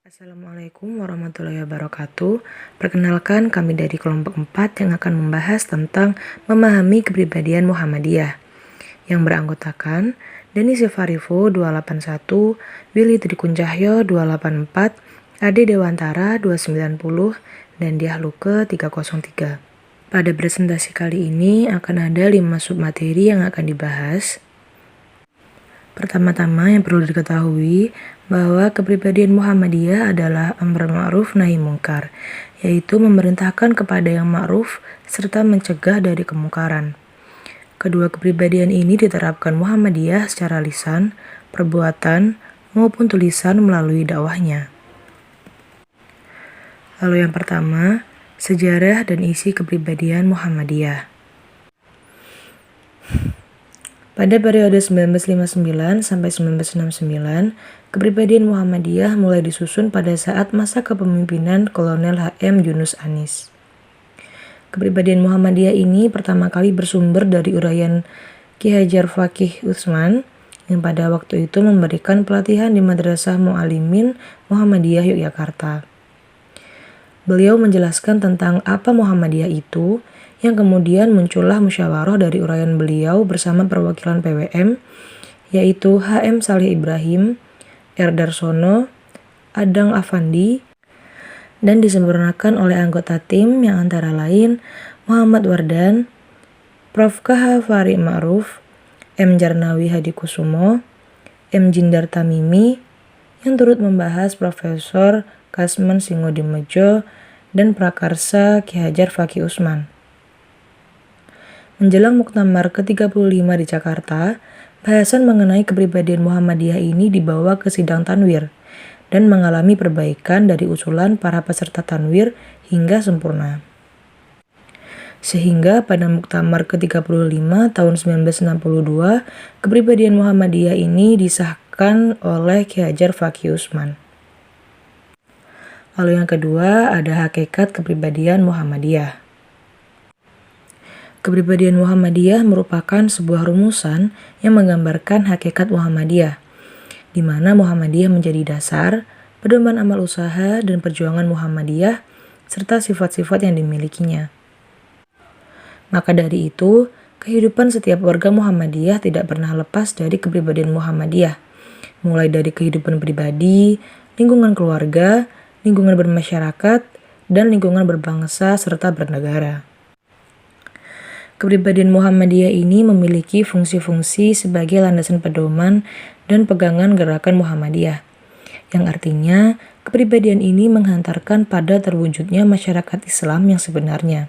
Assalamualaikum warahmatullahi wabarakatuh. Perkenalkan, kami dari kelompok 4 yang akan membahas tentang memahami kepribadian Muhammadiyah yang beranggotakan Deni Sifarifu 281, Willy Trikunjahyo 284, Ade Dewantara 290, dan Diah Luke 303. Pada presentasi kali ini akan ada 5 submateri yang akan dibahas. Pertama-tama yang perlu diketahui bahwa kepribadian Muhammadiyah adalah amar ma'ruf nahi mungkar, yaitu memerintahkan kepada yang ma'ruf serta mencegah dari kemungkaran. Kedua kepribadian ini diterapkan Muhammadiyah secara lisan, perbuatan, maupun tulisan melalui dakwahnya. Lalu yang pertama, sejarah dan isi kepribadian Muhammadiyah. Pada periode 1959 sampai 1969, kepribadian Muhammadiyah mulai disusun pada saat masa kepemimpinan Kolonel H.M. Yunus Anis. Kepribadian Muhammadiyah ini pertama kali bersumber dari uraian Ki Hajar Fakih Utsman yang pada waktu itu memberikan pelatihan di Madrasah Mu'allimin Muhammadiyah Yogyakarta. Beliau menjelaskan tentang apa Muhammadiyah itu, yang kemudian muncullah musyawarah dari uraian beliau bersama perwakilan PWM, yaitu H.M. Salih Ibrahim, R. Darsono, Adang Afandi, dan disempurnakan oleh anggota tim yang antara lain Muhammad Wardan, Prof. K.H. Fari Ma'ruf, M. Jarnawi Hadikusumo, M. Jindar Tamimi, yang turut membahas Profesor Kasman Singodimedjo, dan Prakarsa Ki Hajar Fakih Utsman. Menjelang Muktamar ke-35 di Jakarta, bahasan mengenai kepribadian Muhammadiyah ini dibawa ke sidang tanwir dan mengalami perbaikan dari usulan para peserta tanwir hingga sempurna. Sehingga pada Muktamar ke-35 tahun 1962, kepribadian Muhammadiyah ini disahkan oleh Ki Hajar Fakih Utsman. Lalu yang kedua ada hakikat kepribadian Muhammadiyah. Kepribadian Muhammadiyah merupakan sebuah rumusan yang menggambarkan hakikat Muhammadiyah, di mana Muhammadiyah menjadi dasar, pedoman amal usaha dan perjuangan Muhammadiyah, serta sifat-sifat yang dimilikinya. Maka dari itu, kehidupan setiap warga Muhammadiyah tidak pernah lepas dari kepribadian Muhammadiyah, mulai dari kehidupan pribadi, lingkungan keluarga, lingkungan bermasyarakat, dan lingkungan berbangsa serta bernegara. Kepribadian Muhammadiyah ini memiliki fungsi-fungsi sebagai landasan pedoman dan pegangan gerakan Muhammadiyah, yang artinya kepribadian ini menghantarkan pada terwujudnya masyarakat Islam yang sebenarnya.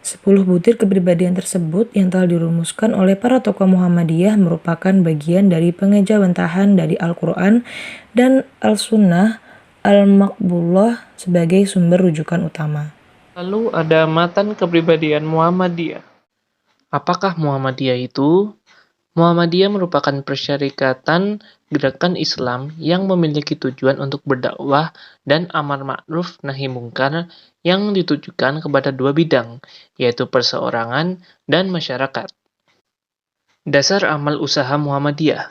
10 butir kepribadian tersebut yang telah dirumuskan oleh para tokoh Muhammadiyah merupakan bagian dari pengejawantah dari Al-Quran dan Al-Sunnah Al-Maqbulah sebagai sumber rujukan utama. Lalu ada matan kepribadian Muhammadiyah. Apakah Muhammadiyah itu? Muhammadiyah merupakan persyarikatan gerakan Islam yang memiliki tujuan untuk berdakwah dan amar ma'ruf nahi mungkar yang ditujukan kepada dua bidang, yaitu perseorangan dan masyarakat. Dasar amal usaha Muhammadiyah.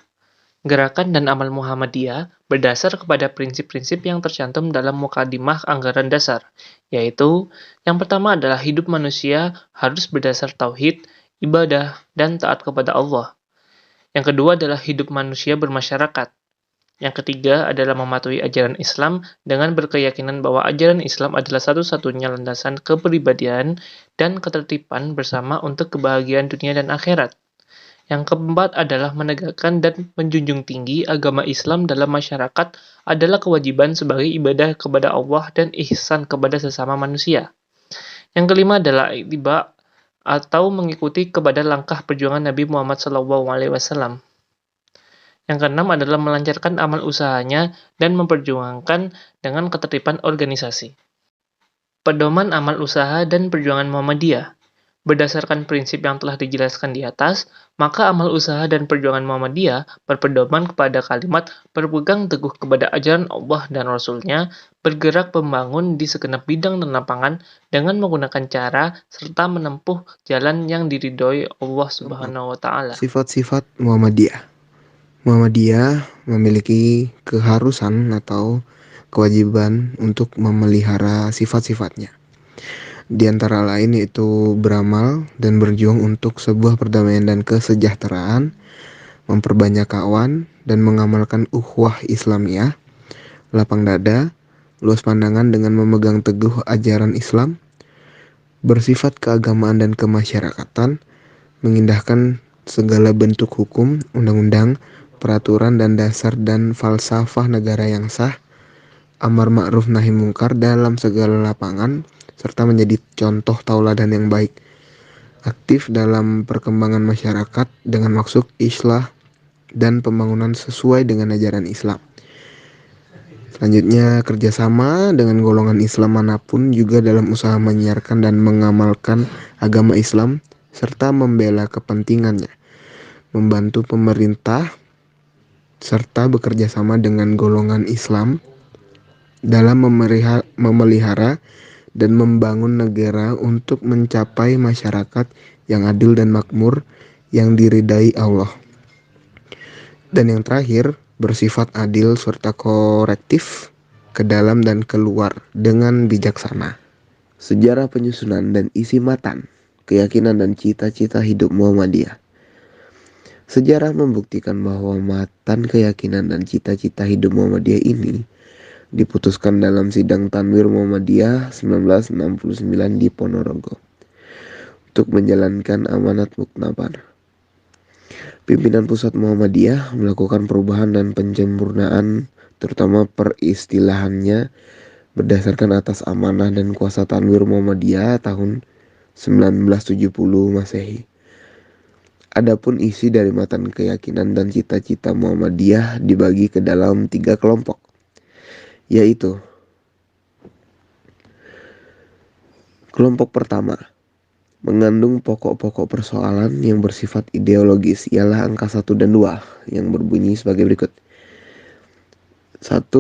Gerakan dan amal Muhammadiyah berdasar kepada prinsip-prinsip yang tercantum dalam mukadimah anggaran dasar, yaitu yang pertama adalah hidup manusia harus berdasar tauhid, ibadah, dan taat kepada Allah. Yang kedua adalah hidup manusia bermasyarakat. Yang ketiga adalah mematuhi ajaran Islam dengan berkeyakinan bahwa ajaran Islam adalah satu-satunya landasan kepribadian dan ketertiban bersama untuk kebahagiaan dunia dan akhirat. Yang keempat adalah menegakkan dan menjunjung tinggi agama Islam dalam masyarakat adalah kewajiban sebagai ibadah kepada Allah dan ihsan kepada sesama manusia. Yang kelima adalah ittiba atau mengikuti kepada langkah perjuangan Nabi Muhammad SAW. Yang keenam adalah melancarkan amal usahanya dan memperjuangkan dengan ketertiban organisasi. Pedoman amal usaha dan perjuangan Muhammadiyah. Berdasarkan prinsip yang telah dijelaskan di atas, maka amal usaha dan perjuangan Muhammadiyah berpedoman kepada kalimat berpegang teguh kepada ajaran Allah dan Rasul-Nya, bergerak membangun di segenap bidang dan lapangan dengan menggunakan cara serta menempuh jalan yang diridhoi Allah Subhanahu wa Ta'ala. Sifat-sifat Muhammadiyah. Muhammadiyah memiliki keharusan atau kewajiban untuk memelihara sifat-sifatnya. Di antara lain yaitu beramal dan berjuang untuk sebuah perdamaian dan kesejahteraan, memperbanyak kawan dan mengamalkan ukhuwah Islamiyah, lapang dada, luas pandangan dengan memegang teguh ajaran Islam, bersifat keagamaan dan kemasyarakatan, mengindahkan segala bentuk hukum, undang-undang, peraturan dan dasar dan falsafah negara yang sah, amar ma'ruf nahi mungkar dalam segala lapangan, serta menjadi contoh tauladan yang baik, aktif dalam perkembangan masyarakat dengan maksud islah dan pembangunan sesuai dengan ajaran Islam. Selanjutnya, kerjasama dengan golongan Islam manapun juga dalam usaha menyiarkan dan mengamalkan agama Islam, serta membela kepentingannya, membantu pemerintah, serta bekerja sama dengan golongan Islam dalam memelihara dan membangun negara untuk mencapai masyarakat yang adil dan makmur yang diridai Allah. Dan yang terakhir, bersifat adil serta korektif ke dalam dan keluar dengan bijaksana. Sejarah penyusunan dan isi matan, keyakinan dan cita-cita hidup Muhammadiyah. Sejarah membuktikan bahwa matan keyakinan dan cita-cita hidup Muhammadiyah ini diputuskan dalam Sidang Tanwir Muhammadiyah 1969 di Ponorogo untuk menjalankan amanat muktabar. Pimpinan Pusat Muhammadiyah melakukan perubahan dan penyempurnaan terutama peristilahannya berdasarkan atas amanah dan kuasa Tanwir Muhammadiyah tahun 1970 Masehi. Adapun isi dari matan keyakinan dan cita-cita Muhammadiyah dibagi ke dalam 3 kelompok, yaitu kelompok pertama mengandung pokok-pokok persoalan yang bersifat ideologis, ialah angka 1 dan 2 yang berbunyi sebagai berikut. 1.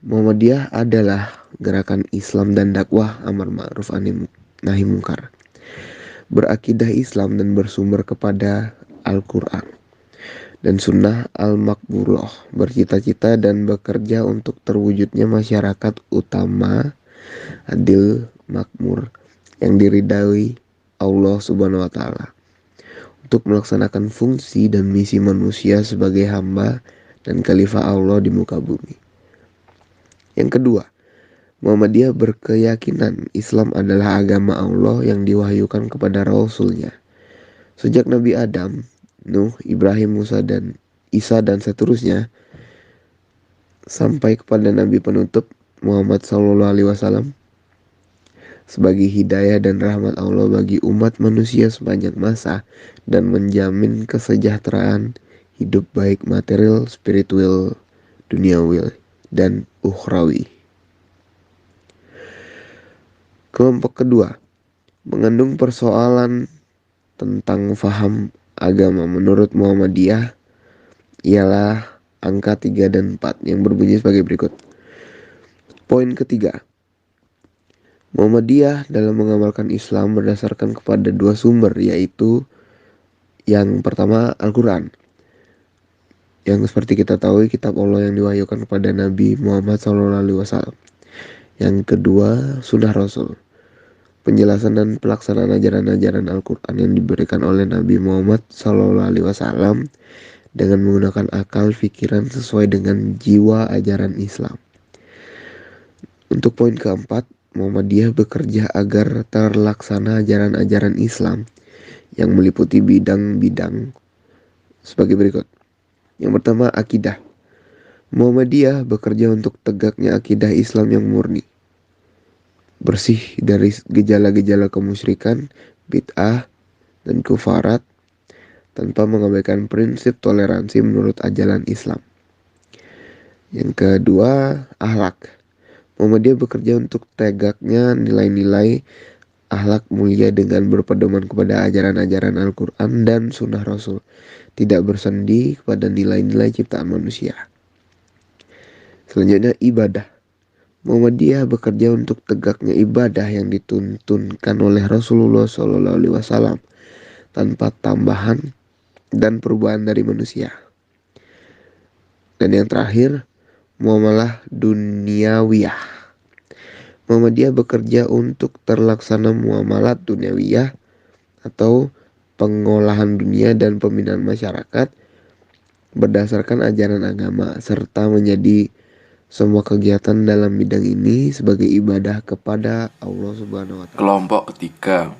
Muhammadiyah adalah gerakan Islam dan dakwah amar ma'ruf nahi mungkar, berakidah Islam dan bersumber kepada Al-Quran dan Sunnah Al-Makburoh, bercita-cita dan bekerja untuk terwujudnya masyarakat utama adil makmur yang diridai Allah Subhanahu wa Ta'ala, untuk melaksanakan fungsi dan misi manusia sebagai hamba dan khalifah Allah di muka bumi. Yang kedua, Muhammadiyah berkeyakinan Islam adalah agama Allah yang diwahyukan kepada Rasul-Nya. Sejak Nabi Adam, Nuh, Ibrahim, Musa, dan Isa dan seterusnya, sampai kepada Nabi penutup Muhammad SAW, sebagai hidayah dan rahmat Allah bagi umat manusia sepanjang masa dan menjamin kesejahteraan hidup baik material, spiritual, duniawi, dan ukhrawi. Kelompok kedua mengandung persoalan tentang faham agama menurut Muhammadiyah ialah angka 3 dan 4 yang berbunyi sebagai berikut. Poin ketiga, Muhammadiyah dalam mengamalkan Islam berdasarkan kepada 2 sumber, yaitu yang pertama Al-Quran, yang seperti kita tahu kitab Allah yang diwahyukan kepada Nabi Muhammad SAW. Yang kedua Sunnah Rasul, penjelasan dan pelaksanaan ajaran-ajaran Al-Quran yang diberikan oleh Nabi Muhammad SAW dengan menggunakan akal pikiran sesuai dengan jiwa ajaran Islam. Untuk poin keempat, Muhammadiyah bekerja agar terlaksana ajaran-ajaran Islam yang meliputi bidang-bidang sebagai berikut. Yang pertama, akidah. Muhammadiyah bekerja untuk tegaknya akidah Islam yang murni, bersih dari gejala-gejala kemusyrikan, bid'ah, dan kufarat, tanpa mengabaikan prinsip toleransi menurut ajaran Islam. Yang kedua, akhlak. Muhammadiyah bekerja untuk tegaknya nilai-nilai akhlak mulia dengan berpedoman kepada ajaran-ajaran Al-Quran dan Sunnah Rasul, tidak bersendi kepada nilai-nilai ciptaan manusia. Selanjutnya, ibadah. Muhammadiyah bekerja untuk tegaknya ibadah yang dituntunkan oleh Rasulullah SAW tanpa tambahan dan perubahan dari manusia. Dan yang terakhir, muamalah duniawiyah. Muhammadiyah bekerja untuk terlaksana muamalat duniawiyah atau pengolahan dunia dan pembinaan masyarakat berdasarkan ajaran agama, serta menjadi semua kegiatan dalam bidang ini sebagai ibadah kepada Allah Subhanahu wa Ta'ala. Kelompok ketiga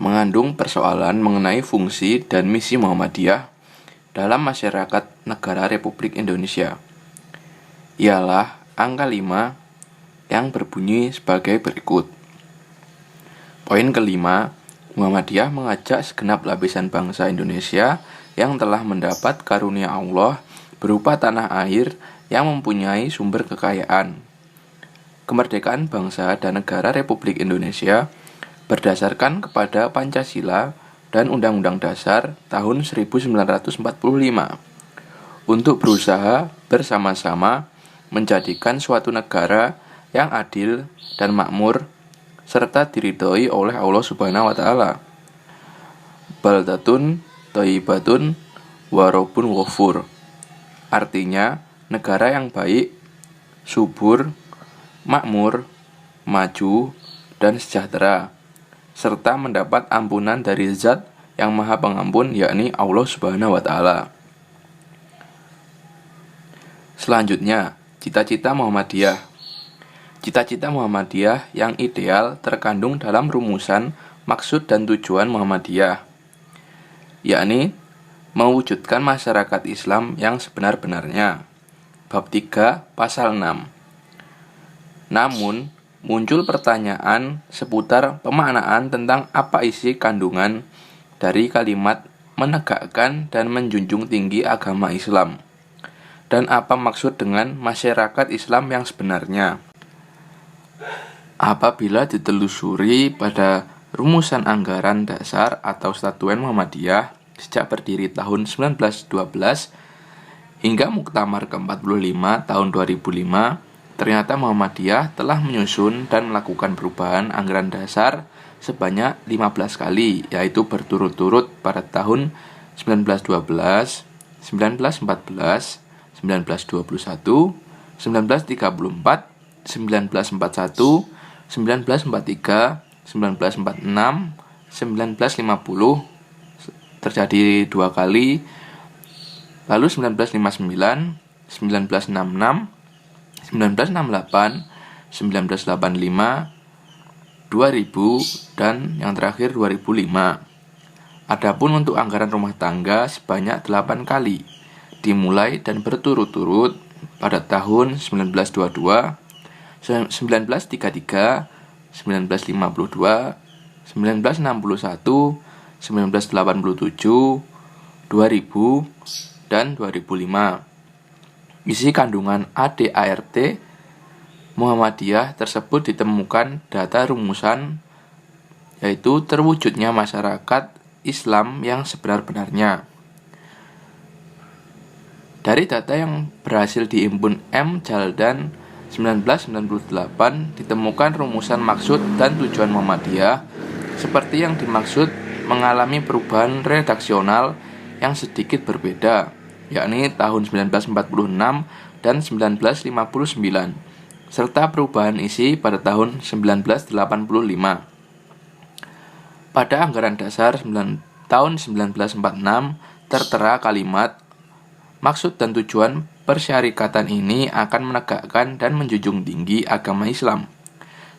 mengandung persoalan mengenai fungsi dan misi Muhammadiyah dalam masyarakat negara Republik Indonesia. Ialah angka 5 yang berbunyi sebagai berikut. Poin kelima, Muhammadiyah mengajak segenap lapisan bangsa Indonesia yang telah mendapat karunia Allah berupa tanah air yang mempunyai sumber kekayaan. Kemerdekaan bangsa dan negara Republik Indonesia berdasarkan kepada Pancasila dan Undang-Undang Dasar tahun 1945 untuk berusaha bersama-sama menjadikan suatu negara yang adil dan makmur serta diridhoi oleh Allah Subhanahu wa Ta'ala. Baldatun thayyibatun wa rabbun ghafur. Artinya, negara yang baik, subur, makmur, maju, dan sejahtera, serta mendapat ampunan dari Zat yang Maha Pengampun, yakni Allah Subhanahu wa Ta'ala. Selanjutnya, cita-cita Muhammadiyah. Cita-cita Muhammadiyah yang ideal terkandung dalam rumusan maksud dan tujuan Muhammadiyah, yakni mewujudkan masyarakat Islam yang sebenar-benarnya. Bab 3, pasal 6. Namun, muncul pertanyaan seputar pemaknaan tentang apa isi kandungan dari kalimat menegakkan dan menjunjung tinggi agama Islam, dan apa maksud dengan masyarakat Islam yang sebenarnya. Apabila ditelusuri pada rumusan anggaran dasar atau statuen Muhammadiyah sejak berdiri tahun 1912 hingga Muktamar ke-45 tahun 2005, ternyata Muhammadiyah telah menyusun dan melakukan perubahan anggaran dasar sebanyak 15 kali, yaitu berturut-turut pada tahun 1912, 1914, 1921, 1934, 1941, 1943, 1946, 1950 terjadi 2 kali, lalu 1959, 1966, 1968, 1985, 2000, dan yang terakhir 2005. Adapun untuk anggaran rumah tangga sebanyak 8 kali, dimulai dan berturut-turut pada tahun 1922, 1933, 1952, 1961, 1987, 2000, dan 2005. Isi kandungan ADART Muhammadiyah tersebut ditemukan data rumusan, yaitu terwujudnya masyarakat Islam yang sebenar-benarnya. Dari data yang berhasil diimpun M. Jaldan 1998 ditemukan rumusan maksud dan tujuan Muhammadiyah seperti yang dimaksud mengalami perubahan redaksional yang sedikit berbeda, yakni tahun 1946 dan 1959, serta perubahan isi pada tahun 1985. Pada anggaran dasar tahun 1946 tertera kalimat maksud dan tujuan persyarikatan ini akan menegakkan dan menjunjung tinggi agama Islam,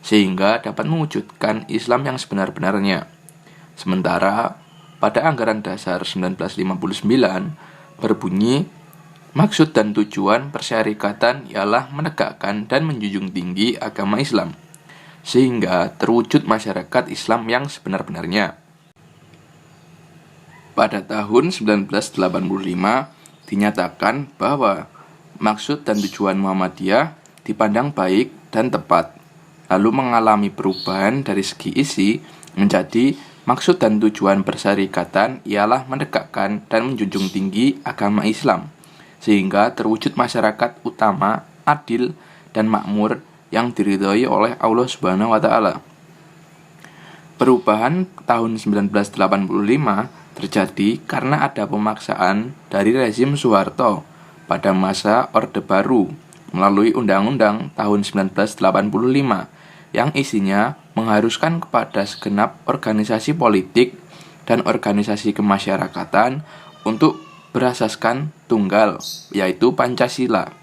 sehingga dapat mewujudkan Islam yang sebenar-benarnya. Sementara, pada anggaran dasar 1959 berbunyi, maksud dan tujuan persyarikatan ialah menegakkan dan menjunjung tinggi agama Islam, sehingga terwujud masyarakat Islam yang sebenar-benarnya. Pada tahun 1985 dinyatakan bahwa maksud dan tujuan Muhammadiyah dipandang baik dan tepat, lalu mengalami perubahan dari segi isi menjadi maksud dan tujuan persyarikatan ialah menegakkan dan menjunjung tinggi agama Islam, sehingga terwujud masyarakat utama, adil, dan makmur yang diridhoi oleh Allah Subhanahu wa Ta'ala. Perubahan tahun 1985 terjadi karena ada pemaksaan dari rezim Soeharto pada masa Orde Baru melalui Undang-Undang tahun 1985 yang isinya mengharuskan kepada segenap organisasi politik dan organisasi kemasyarakatan untuk berasaskan tunggal, yaitu Pancasila.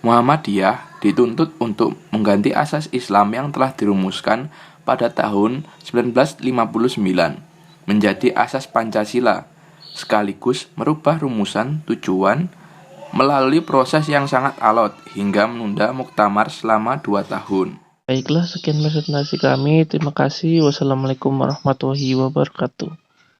Muhammadiyah dituntut untuk mengganti asas Islam yang telah dirumuskan pada tahun 1959 menjadi asas Pancasila, sekaligus merubah rumusan tujuan melalui proses yang sangat alot hingga menunda muktamar selama 2 tahun. Baiklah, sekian presentasi kami. Terima kasih. Wassalamualaikum warahmatullahi wabarakatuh.